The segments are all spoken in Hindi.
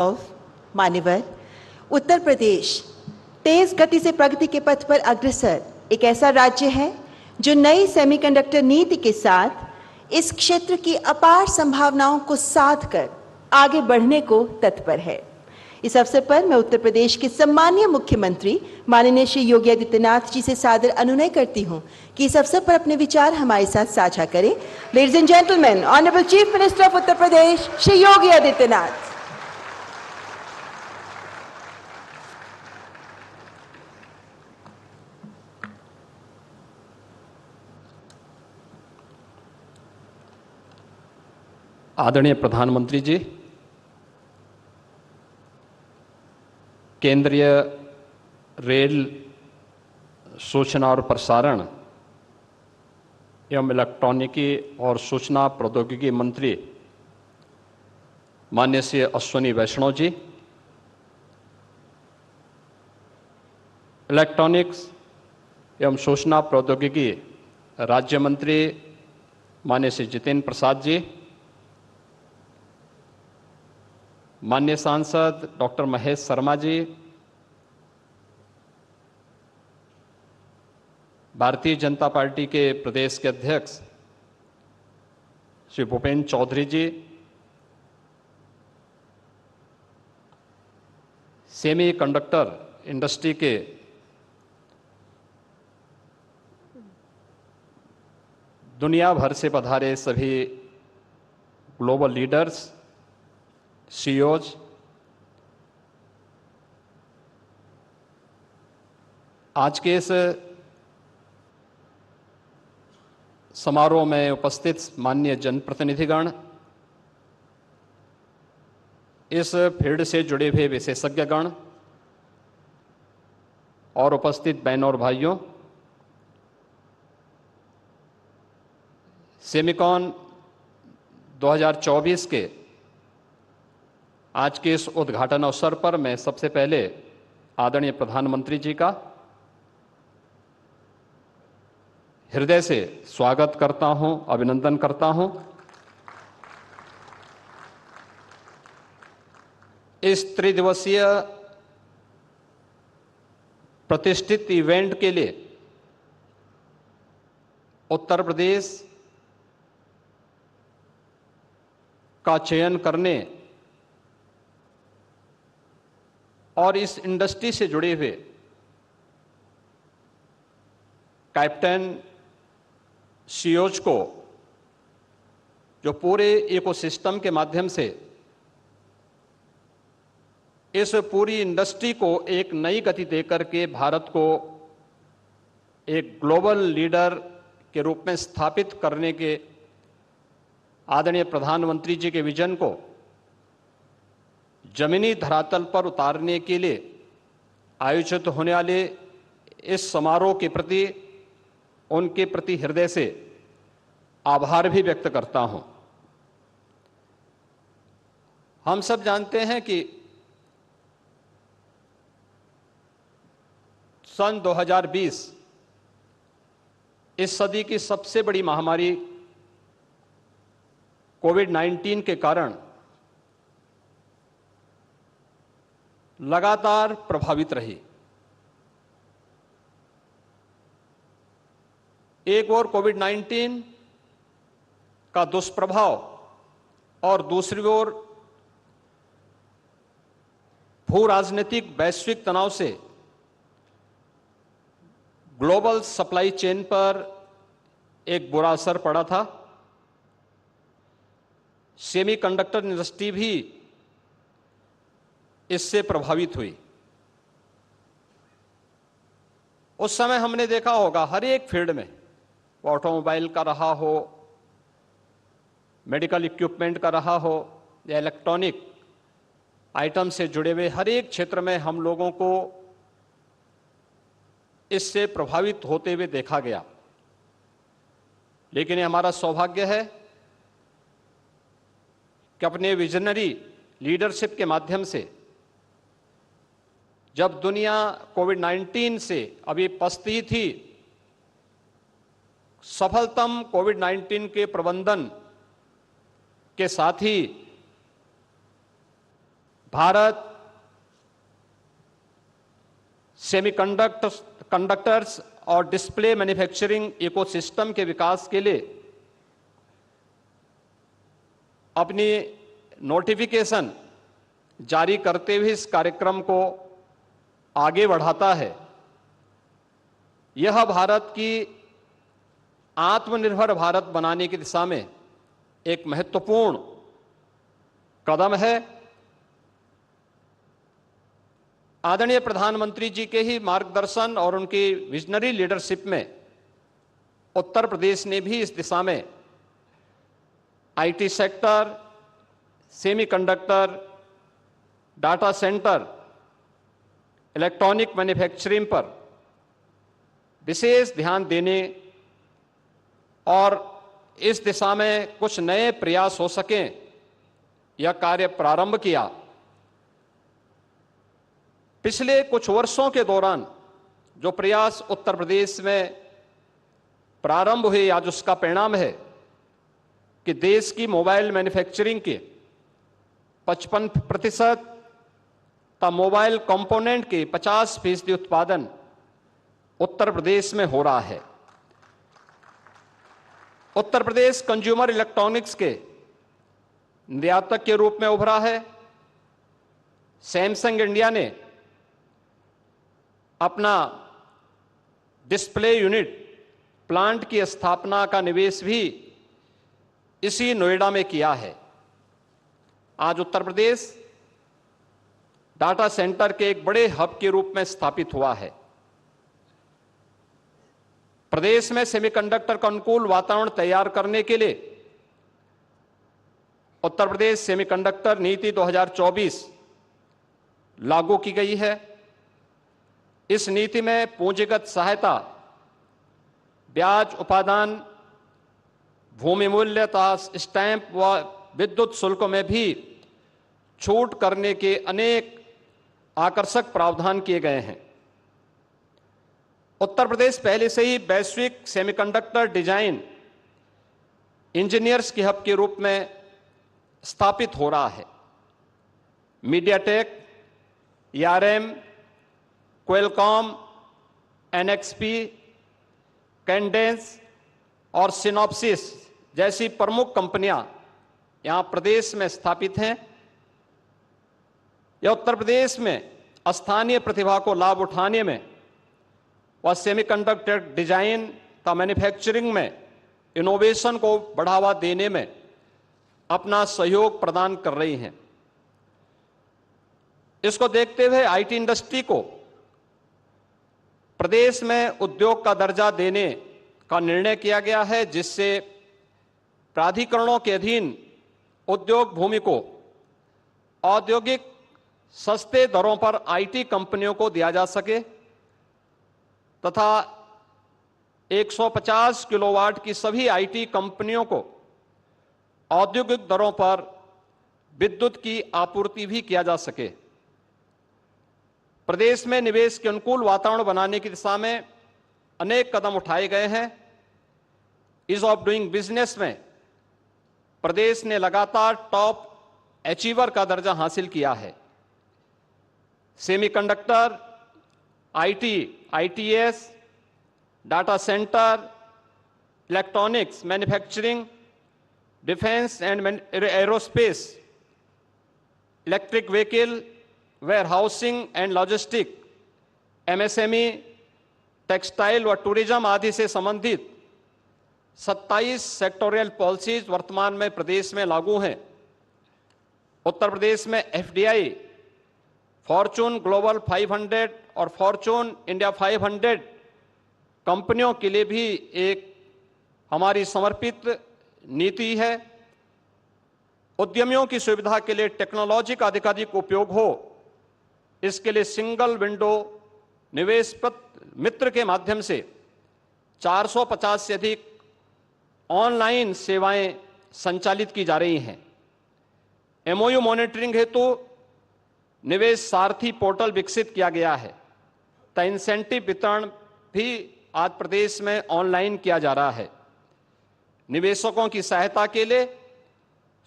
मान्यवर, उत्तर प्रदेश तेज गति से प्रगति के पथ पर अग्रसर एक ऐसा राज्य है जो नई सेमीकंडक्टर नीति के साथ इस क्षेत्र की अपार संभावनाओं को साध कर आगे बढ़ने को तत्पर है। इस अवसर पर मैं उत्तर प्रदेश के सम्मानीय मुख्यमंत्री माननीय श्री योगी आदित्यनाथ जी से सादर अनुनय करती हूं कि इस अवसर पर अपने विचार हमारे साथ साझा करें। Ladies and gentleman, honourable chief minister of Uttar Pradesh Shri Yogi Adityanath. आदरणीय प्रधानमंत्री जी, केंद्रीय रेल, सूचना और प्रसारण एवं इलेक्ट्रॉनिकी और सूचना प्रौद्योगिकी मंत्री माननीय श्री अश्विनी वैष्णव जी, इलेक्ट्रॉनिक्स एवं सूचना प्रौद्योगिकी राज्य मंत्री माननीय श्री जितेंद्र प्रसाद जी, माननीय सांसद डॉक्टर महेश शर्मा जी, भारतीय जनता पार्टी के प्रदेश के अध्यक्ष श्री भूपेंद्र चौधरी जी, सेमी कंडक्टर इंडस्ट्री के दुनिया भर से पधारे सभी ग्लोबल लीडर्स, सीईओज, आज के इस समारोह में उपस्थित माननीय जनप्रतिनिधिगण, इस फील्ड से जुड़े हुए विशेषज्ञगण और उपस्थित बहनों और भाइयों, सेमिकॉन 2024 के आज के इस उद्घाटन अवसर पर मैं सबसे पहले आदरणीय प्रधानमंत्री जी का हृदय से स्वागत करता हूं, अभिनंदन करता हूं। इस त्रिदिवसीय प्रतिष्ठित इवेंट के लिए उत्तर प्रदेश का चयन करने और इस इंडस्ट्री से जुड़े हुए कैप्टन, सीईओज को जो पूरे इकोसिस्टम के माध्यम से इस पूरी इंडस्ट्री को एक नई गति देकर के भारत को एक ग्लोबल लीडर के रूप में स्थापित करने के आदरणीय प्रधानमंत्री जी के विजन को जमीनी धरातल पर उतारने के लिए आयोजित होने वाले इस समारोह के प्रति, उनके प्रति हृदय से आभार भी व्यक्त करता हूं। हम सब जानते हैं कि सन 2020 इस सदी की सबसे बड़ी महामारी कोविड-19 के कारण लगातार प्रभावित रही। एक ओर कोविड-19 का दुष्प्रभाव और दूसरी ओर भू राजनीतिक वैश्विक तनाव से ग्लोबल सप्लाई चेन पर एक बुरा असर पड़ा था। सेमीकंडक्टर इंडस्ट्री भी इससे प्रभावित हुई। उस समय हमने देखा होगा हर एक फील्ड में, वो ऑटोमोबाइल का रहा हो, मेडिकल इक्विपमेंट का रहा हो या इलेक्ट्रॉनिक आइटम से जुड़े हुए हर एक क्षेत्र में हम लोगों को इससे प्रभावित होते हुए देखा गया। लेकिन ये हमारा सौभाग्य है कि अपने विजनरी लीडरशिप के माध्यम से जब दुनिया कोविड-19 से अभी पछती थी, सफलतम कोविड-19 के प्रबंधन के साथ ही भारत सेमीकंडक्टर्स और डिस्प्ले मैन्युफैक्चरिंग इकोसिस्टम के विकास के लिए अपनी नोटिफिकेशन जारी करते हुए इस कार्यक्रम को आगे बढ़ाता है। यह भारत की आत्मनिर्भर भारत बनाने की दिशा में एक महत्वपूर्ण कदम है। आदरणीय प्रधानमंत्री जी के ही मार्गदर्शन और उनकी विजनरी लीडरशिप में उत्तर प्रदेश ने भी इस दिशा में IT sector, semiconductor, data centre, electronic manufacturing पर विशेष ध्यान देने और इस दिशा में कुछ नए प्रयास हो सकें, यह कार्य प्रारंभ किया। पिछले कुछ वर्षों के दौरान जो प्रयास उत्तर प्रदेश में प्रारंभ हुए, आज उसका परिणाम है कि देश की मोबाइल मैन्युफैक्चरिंग के 55% तथा मोबाइल कंपोनेंट के 50% उत्पादन उत्तर प्रदेश में हो रहा है। उत्तर प्रदेश कंज्यूमर इलेक्ट्रॉनिक्स के निर्यातक के रूप में उभरा है। सैमसंग इंडिया ने अपना डिस्प्ले यूनिट प्लांट की स्थापना का निवेश भी इसी नोएडा में किया है। आज उत्तर प्रदेश डाटा सेंटर के एक बड़े हब के रूप में स्थापित हुआ है। प्रदेश में सेमीकंडक्टर का अनुकूल वातावरण तैयार करने के लिए उत्तर प्रदेश सेमीकंडक्टर नीति 2024 लागू की गई है। इस नीति में पूंजीगत सहायता, ब्याज उपादान, भूमि मूल्य तथा स्टैंप व विद्युत शुल्क में भी छूट करने के अनेक आकर्षक प्रावधान किए गए हैं। उत्तर प्रदेश पहले से ही वैश्विक सेमीकंडक्टर डिजाइन इंजीनियर्स के हब के रूप में स्थापित हो रहा है। MediaTek, ARM, Qualcomm, NXP, Cadence और सिनॉप्सिस जैसी प्रमुख कंपनियां यहां प्रदेश में स्थापित हैं। यह उत्तर प्रदेश में स्थानीय प्रतिभा को लाभ उठाने में व सेमीकंडक्टर डिजाइन तथा मैन्युफैक्चरिंग में इनोवेशन को बढ़ावा देने में अपना सहयोग प्रदान कर रही हैं। इसको देखते हुए आईटी इंडस्ट्री को प्रदेश में उद्योग का दर्जा देने का निर्णय किया गया है, जिससे प्राधिकरणों के अधीन उद्योग भूमि को औद्योगिक सस्ते दरों पर आईटी कंपनियों को दिया जा सके तथा 150 किलोवाट की सभी आईटी कंपनियों को औद्योगिक दरों पर विद्युत की आपूर्ति भी किया जा सके। प्रदेश में निवेश के अनुकूल वातावरण बनाने की दिशा में अनेक कदम उठाए गए हैं। ईज ऑफ डूइंग बिजनेस में प्रदेश ने लगातार टॉप अचीवर का दर्जा हासिल किया है। Semiconductor, IT, ITS, data centre, electronics manufacturing, defence and aerospace, electric vehicle, warehousing and logistic, MSME, textile व टूरिज्म आदि से संबंधित 27 सेक्टोरियल पॉलिसीज वर्तमान में प्रदेश में लागू हैं। उत्तर प्रदेश में एफडीआई, फॉर्चून ग्लोबल 500 और फॉर्चून इंडिया 500 कंपनियों के लिए भी एक हमारी समर्पित नीति है। उद्यमियों की सुविधा के लिए टेक्नोलॉजी का अधिकाधिक उपयोग हो, इसके लिए सिंगल विंडो निवेश मित्र के माध्यम से 450 से अधिक ऑनलाइन सेवाएं संचालित की जा रही हैं। एमओयू मॉनिटरिंग हेतु निवेश सारथी पोर्टल विकसित किया गया है तथा इंसेंटिव वितरण भी आज प्रदेश में ऑनलाइन किया जा रहा है। निवेशकों की सहायता के लिए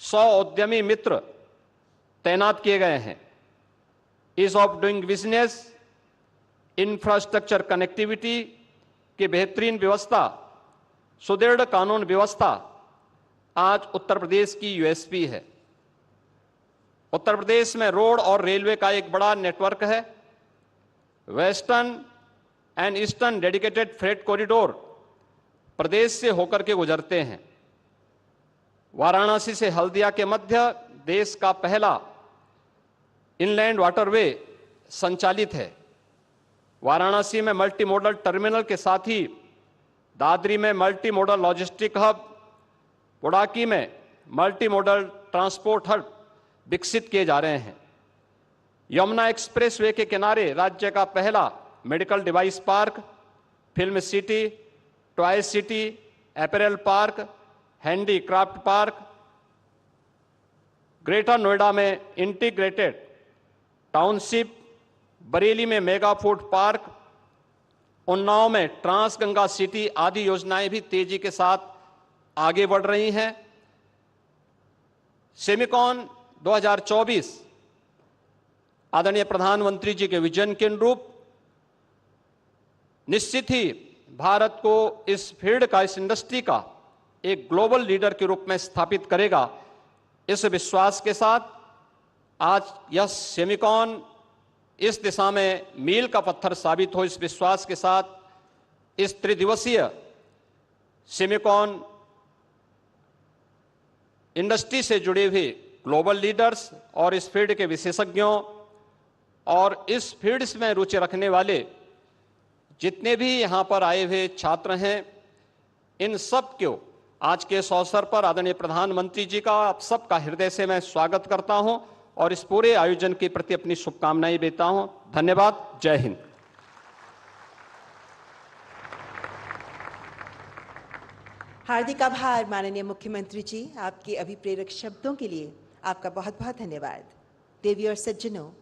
100 उद्यमी मित्र तैनात किए गए हैं। Ease of doing business, infrastructure connectivity की बेहतरीन व्यवस्था, सुदृढ़ कानून व्यवस्था आज उत्तर प्रदेश की यूएसपी है। उत्तर प्रदेश में रोड और रेलवे का एक बड़ा नेटवर्क है। Western and eastern dedicated freight corridor प्रदेश से होकर के गुजरते हैं। वाराणसी से हल्दिया के मध्य देश का पहला इनलैंड वाटरवे संचालित है। वाराणसी में मल्टी मॉडल टर्मिनल के साथ ही दादरी में मल्टी मॉडल लॉजिस्टिक हब, बुडाकी में मल्टी मॉडल ट्रांसपोर्ट हब विकसित किए जा रहे हैं। यमुना एक्सप्रेसवे के किनारे राज्य का पहला medical device park, film city, toy city, apparel park, handicraft park, greater Noida में इंटीग्रेटेड टाउनशिप, बरेली में मेगा फूड पार्क, उन्नाव में ट्रांस गंगा सिटी आदि योजनाएं भी तेजी के साथ आगे बढ़ रही हैं। सेमिकॉन 2024 आदरणीय प्रधानमंत्री जी के विजन के अनुरूप निश्चित ही भारत को इस फील्ड का, इस इंडस्ट्री का एक ग्लोबल लीडर के रूप में स्थापित करेगा। इस विश्वास के साथ आज यह सेमिकॉन इस दिशा में मील का पत्थर साबित हो, इस विश्वास के साथ इस त्रिदिवसीय सेमिकॉन इंडस्ट्री से जुड़े हुए ग्लोबल लीडर्स और इस फील्ड के विशेषज्ञों और इस फील्ड में रुचि रखने वाले जितने भी यहाँ पर आए हुए छात्र हैं, इन सब को आज के इस अवसर पर आदरणीय प्रधानमंत्री जी का आप सबका हृदय से मैं स्वागत करता हूं और इस पूरे आयोजन के प्रति अपनी शुभकामनाएं देता हूं। धन्यवाद। जय हिंद। हार्दिक आभार माननीय मुख्यमंत्री जी, आपके अभिप्रेरक शब्दों के लिए आपका बहुत बहुत धन्यवाद। देवी और सज्जनों,